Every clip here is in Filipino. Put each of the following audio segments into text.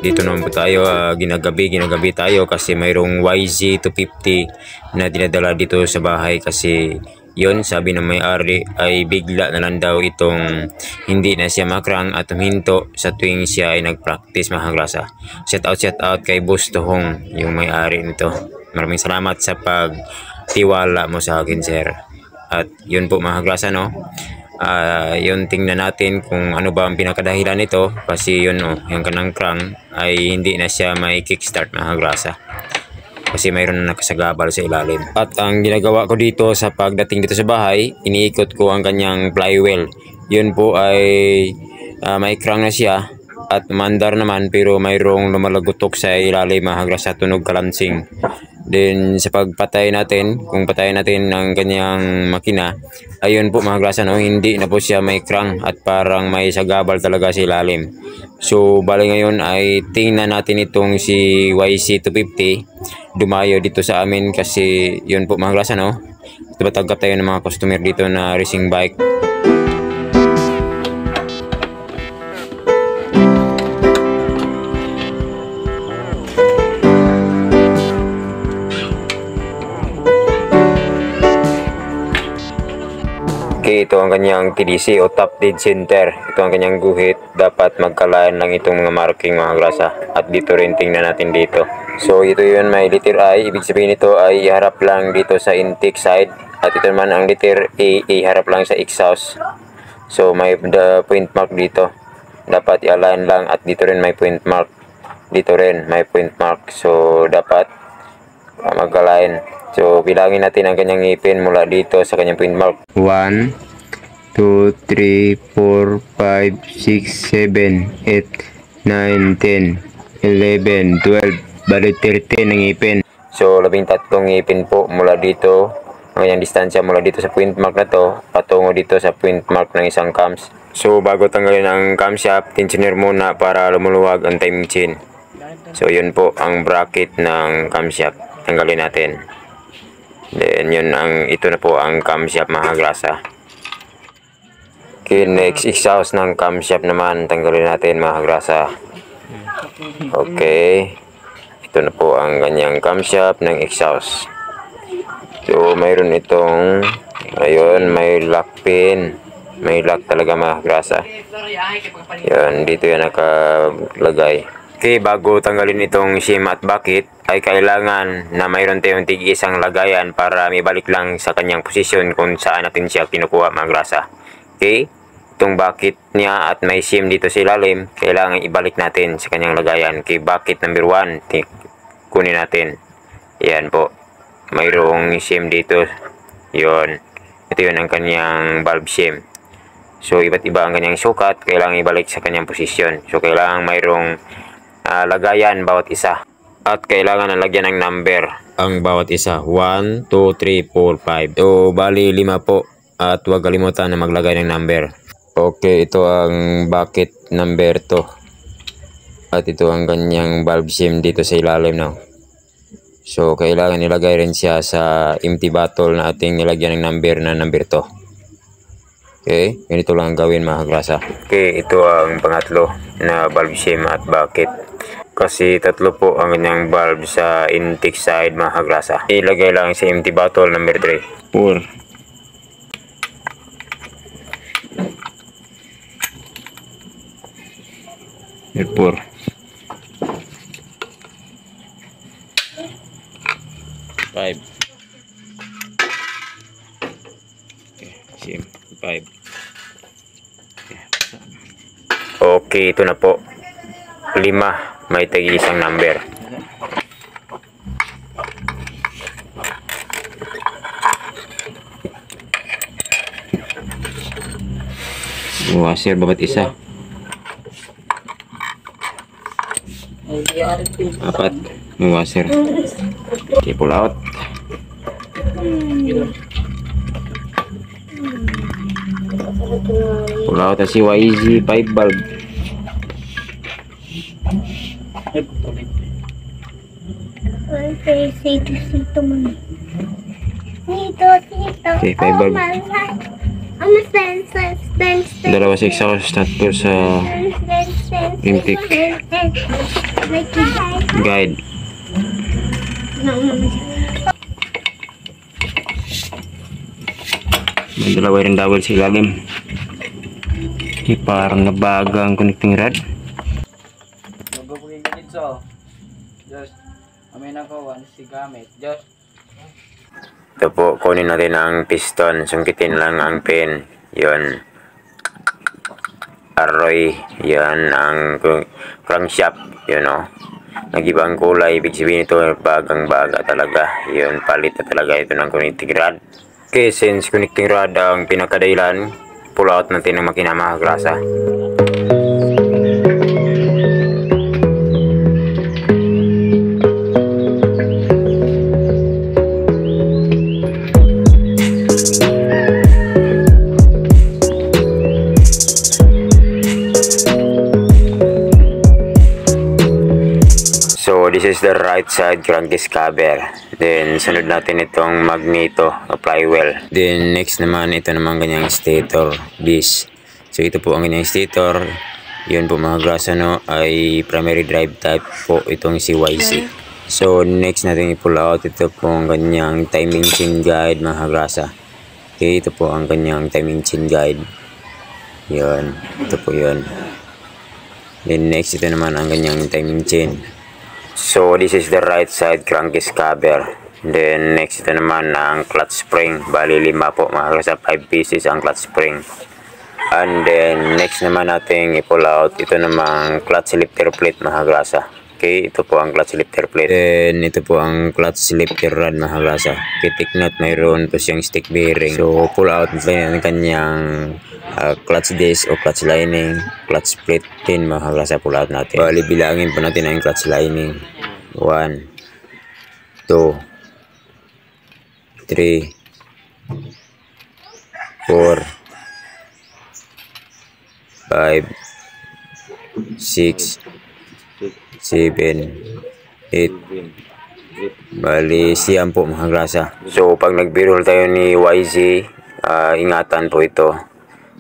dito naman po tayo, ginagabi tayo kasi mayroong YZ250 na dinadala dito sa bahay kasi yun, sabi ng may-ari ay bigla na lang daw itong hindi na siya makrang at huminto sa tuwing siya ay nag-practice, mga kagrasa. Shout out kay Boss Tohong, yung may-ari nito. Maraming salamat sa pagtiwala mo sa akin, sir. At yun po, mga kagrasa, no? Yun, tingnan natin kung ano ba ang pinakadahilan nito kasi yun, yung kanang crank ay hindi na siya may kickstart, mga kagrasa, kasi mayroon na nakasagabal sa ilalim. At ang ginagawa ko dito sa pagdating dito sa bahay, iniikot ko ang kanyang flywheel. Yun po ay may crank na siya at mandar naman, pero mayroong lumalagutok sa ilalim, mga kagrasa, tunog kalansing. Then sa pagpatay natin, kung patayin natin ang kanyang makina, ayun po, mga kagrasa, no, hindi na po siya may crank at parang may sagabal talaga sa ilalim. So bali ngayon ay tingnan natin itong si YZ250 dumayo dito sa amin kasi yun po, mga kagrasa, no, tatanggap tayo ng mga customer dito na racing bike. Okay, ito ang kanyang TDC o top dead center. Ito ang kanyang guhit. Dapat magkalaan lang itong mga marking, mga kagrasa. At dito rin tingnan natin dito. So ito yun, may letter I. Ibig sabihin ito ay iharap lang dito sa intake side. At ito naman ang letter A, iharap lang sa exhaust. So may point mark dito. Dapat i-align lang. At dito rin may point mark. Dito rin may point mark. So dapat magkalaan. So, bilangin natin ang kanyang ngipin mula dito sa kanyang point mark. 1, 2, 3, 4, 5, 6, 7, 8, 9, 10, 11, 12. Bali 13 ang ngipin. So, 13 ngipin po mula dito. Ang kanyang distansya mula dito sa point mark na to patungo dito sa point mark ng isang cams. So, bago tanggalin ang camshaft, tensioner muna para lumuluwag ang timing chain. So, yun po ang bracket ng camshaft. Tanggalin natin. Then yun, ito na po ang camshaft, mga kagrasa. Okay, next exhaust ng camshaft naman, tanggalin natin, mga kagrasa. Okay, ito na po ang kanyang camshaft ng exhaust. So mayroon itong, ayun, may lock pin, may lock talaga, mga kagrasa. Yan, dito yan nakalagay. Okay, bago tanggalin itong shim at bucket, ay kailangan na mayroon tayong tig-isang lagayan para may balik lang sa kanyang posisyon kung saan natin siya kinukuha, mga kagrasa. Okay, itong bucket niya at may shim dito sa ilalim, kailangan ibalik natin sa kanyang lagayan. Okay, bucket number 1, kunin natin. Yan po, mayroong shim dito. Yun, ito yun ang kanyang valve shim. So iba't iba ang kanyang sukat, kailangan ibalik sa kanyang posisyon. So kailangan mayroong lagayan bawat isa. At kailangan nalagyan ng number ang bawat isa. 1, 2, 3, 4, 5. So bali 5 po. At huwag kalimutan na maglagay ng number. Okay, ito ang bucket number 2. At ito ang kanyang valve shim dito sa ilalim, no. So kailangan nilagay rin siya sa empty bottle na ating nilagyan ng number na number 2. Okay, ganito lang ang gawin, mga kagrasa. Okay, ito ang pangatlo na valve shim at bucket. Kasi tatlo po ang kanyang valve sa intake side, mga kagrasa. Ilagay lang sa empty bottle number 3. 4. 4. 5. Okay, 5. Okay, ito na po. 5. May tag-isang number. Washer bawat isa. 4. Washer. Okay, pull out. Pull out si YZ 5 bulb. Okay, 5 bulb. Dalawa sa exhaust, tatlo sa Olympic guide. May dalawa rin dawal sa ilalim. Parang nabaga ang connecting rod. Magbubuhin ka dito. Just, amin ako, si gamit. Just. Ito po, kunin natin ang piston. Sungkitin lang ang pin. Yun. Arroy. Yan ang crankshaft. Yun o. Nag-ibang kulay. Ibig sabihin ito, bagang-baga talaga. Yun, palit na talaga ito ng connecting rod. Okay, since connecting rod ang pinakadailan, pull out natin ang makina mga kagrasa. So this is the right side crankcase cover. Then sunod natin itong magneto o flywheel. Then next naman ito naman ganyang stator disc. So ito po ang ganyang stator. Yun po mga grasa no ay primary drive type po itong CYC. So next natin i-pull out ito po ang ganyang timing chain guide mga grasa. Okay, ito po ang ganyang timing chain guide. Yun, ito po yun. Then next ito naman ang ganyang timing chain. So this is the right side crankcase cover. Then next ito naman ang clutch spring. Bali 5 po mga sa 5 pieces ang clutch spring. And then next naman natin i-pull out ito namang clutch lifter plate mga grasa. Okay, ito po ang clutch lifter plate. Then ito po ang clutch lifter rod mga grasa. Okay, take note mayroon po siyang stick bearing. So pull out natin ang kanyang clutch disc o clutch lining, clutch plate din mga grasa, pull out natin. Bali bilangin po natin ang clutch lining. 1 2 3 4 5 6 7 8. Bali siyam po mga grasa. So pag nagbirol tayo ni YZ, ingatan po ito.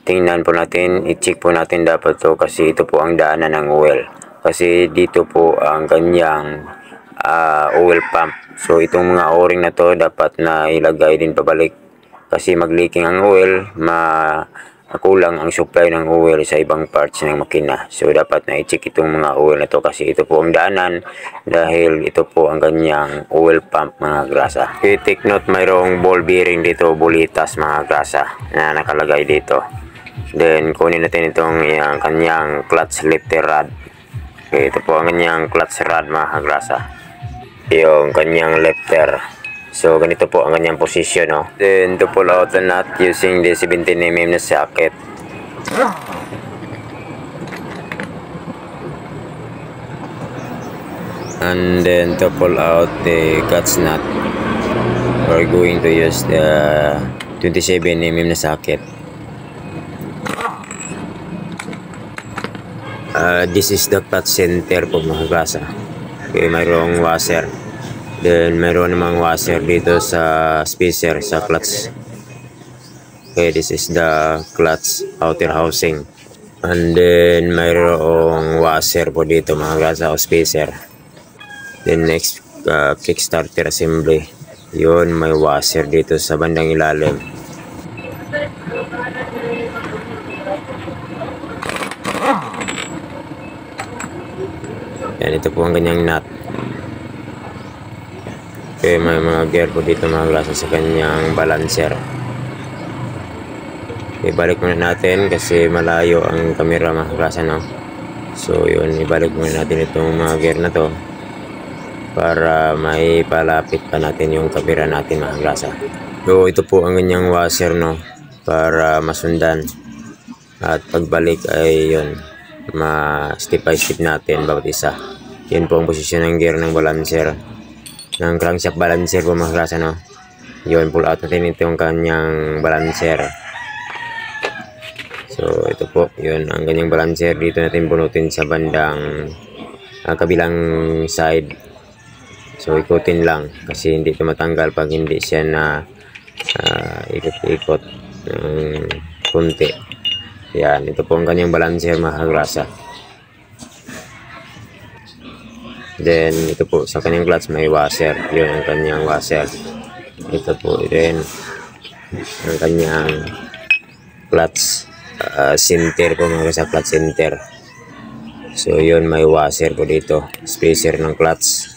Tingnan po natin, i-check po natin dapat to kasi ito po ang daanan ng oil. Kasi dito po ang kanyang oil pump. So itong mga o-ring na to dapat na ilagay din pabalik. Kasi mag-leaking ang oil, makulang ang supply ng oil sa ibang parts ng makina. So dapat na i-check itong mga oil na to kasi ito po ang daanan dahil ito po ang kanyang oil pump mga grasa. Okay, take note mayroong ball bearing dito, bulitas mga grasa na nakalagay dito. Then kunin natin itong kanyang clutch lifter rod. Okay, ito po ang kanyang clutch rod mga kagrasa. Yung kanyang lifter. So ganito po ang kanyang position no. Then to pull out the nut using the 17mm na socket. And then to pull out the clutch nut, we're going to use the 27mm na socket. This is the clutch center po mga grasa. Okay, mayroong washer. Then mayroon namang washer dito sa spacer sa clutch. Okay, this is the clutch outer housing. And then mayroong washer po dito mga grasa o spacer. Then next kickstarter assembly. Yun, may washer dito sa bandang ilalim. Yan, ito po ang kanyang nut. Okay, may mga gear po dito mga grasa sa kanyang balancer. Okay, balik muna natin kasi malayo ang camera mga grasa no. So yun, ibalik muna natin itong mga gear na to para may palapit pa natin yung camera natin mga grasa. So ito po ang kanyang washer no para masundan. At pagbalik ay yun, ma-step by step natin bawat isa. Yun po ang posisyon ng gear ng balancer. Ng crankshaft balancer po mga klase no. Yun, pull out natin ito yung kanyang balancer. So ito po, yun ang kanyang balancer. Dito natin bunutin sa bandang kabilang side. So ikutin lang kasi hindi ito matanggal pag hindi siya na ikot-ikot ng kunti. Yan, ito po ang kanyang balancer mga klase. Then ito po sa kanyang clutch may washer. Yun ang kanyang washer. Ito po rin ang kanyang clutch center po mga sa clutch center. So yun, may washer po dito, spacer ng clutch.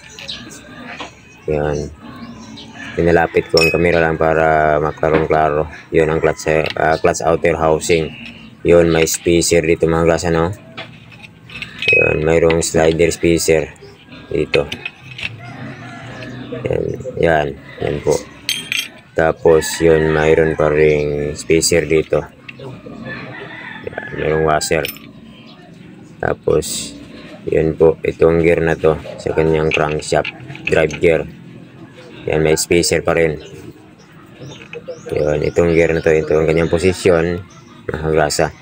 Yan, pinalapit ko ang camera lang para maklaro-klaro. Yun ang clutch, clutch outer housing. Yun, may spacer dito mga guys, ano. Yun, mayroong slider spacer dito. Yan po. Tapos yun, mayroon pa ring spacer dito. Yan, mayroong washer. Tapos yun po, itong gear na to sa kanyang crankshaft drive gear. Yan, may spacer pa rin. Yun, itong gear na to, ito ang kanyang posisyon, nakagrasa.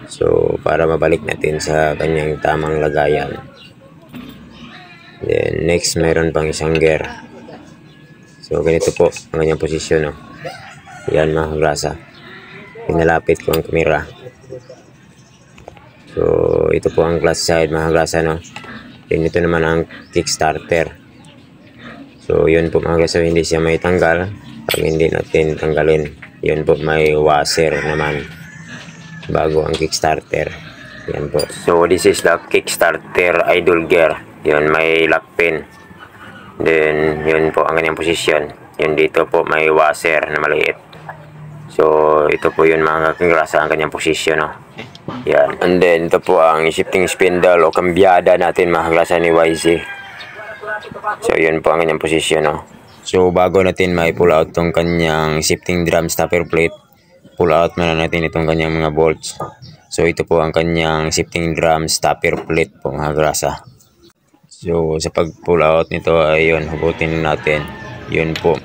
So para mabalik natin sa kanyang tamang lagayan. Then next, mayroon pang isang gear. So ganito po ang kanyang posisyon, no? Yan mga kagrasa, pinalapit ko ang camera. So ito po ang clutch side mga kagrasa, no? Then ito naman ang kickstarter. So yun po mga kagrasa, hindi siya may tanggal. Pag hindi natin tanggalin, yun po may washer naman bago ang kickstarter. Yan po. So this is the kickstarter idle gear. Yun, may lock pin. Then yun po ang kanyang posisyon. Yun, dito po may washer na maliit. So ito po yun mga kagrasa, ang kanyang posisyon, no? Yan. And then ito po ang shifting spindle o kambyada natin mga kagrasa ni YZ. So yun po ang kanyang posisyon, no? So bago natin may pull out tong kanyang shifting drum stopper plate, pull out muna natin itong kanyang mga bolts. So ito po ang kanyang shifting drum stopper plate po mga kagrasa. So sa pag pull out nito ay yun, hugutin natin. Yun po.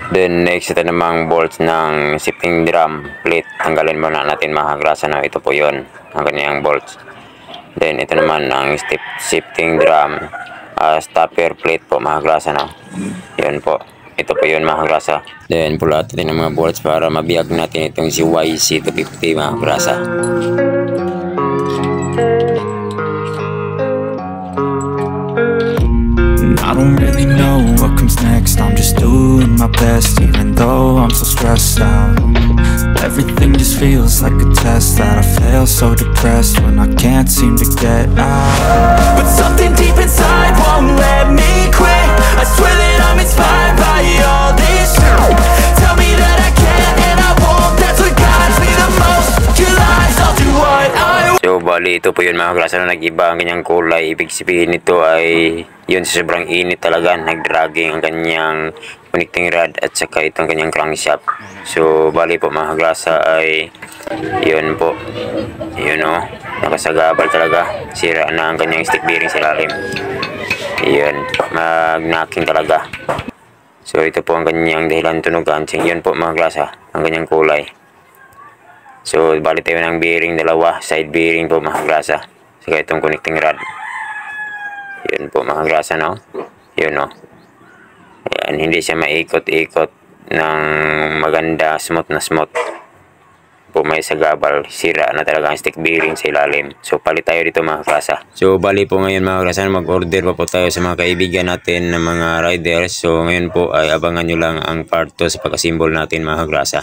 Then next, ito namang bolts ng shifting drum plate. Tanggalin muna natin mga kagrasa, no? Ito po yun, ang kanyang bolts. Then ito naman ang shifting drum stopper plate po mga kagrasa, no? Yun po. Ito po yun mga kagrasa. Then pull out natin ang mga bolts para mabiyag natin itong si YZ250 mga kagrasa. I don't really know what comes next. I'm just doing my best, even though I'm so stressed out. Everything just feels like a test that I fail, so depressed when I can't seem to get out. But something deep inside won't let me quit. I swear that I'm inspired by all this shit. Tell me that I can and I won't. That's what guides me the most. Your lies, I'll do what I want. So bali ito po yun mga kagrasa, na nag-iba ang kanyang kulay. Ibig sabihin nito ay yun, sa sobrang init talaga, nag-dragging ang kanyang connecting rod at saka itong kanyang crankshaft. So bali po mga kagrasa ay yun po, yun o, nakasagabal talaga, sira na ang kanyang stick bearing sa ilalim. Yun, mag-knocking talaga. So ito po ang kanyang dahilan tunugan. Yun po mga kagrasa, ang kanyang kulay. So bali tayo ng bearing, dalawa, side bearing po mga kagrasa, saka itong connecting rod. Yun po mga kagrasa, no? Yun, no? Ayan, hindi siya maikot-ikot ng maganda, smooth na smooth. Po may sagabal, sira na talaga ang stick bearing sa ilalim. So palit tayo dito mga kagrasa. So bali po ngayon mga kagrasa, mag-order pa po tayo sa mga kaibigan natin na mga riders. So ngayon po ay abangan nyo lang ang part 2 sa pagkasimbol natin mga kagrasa.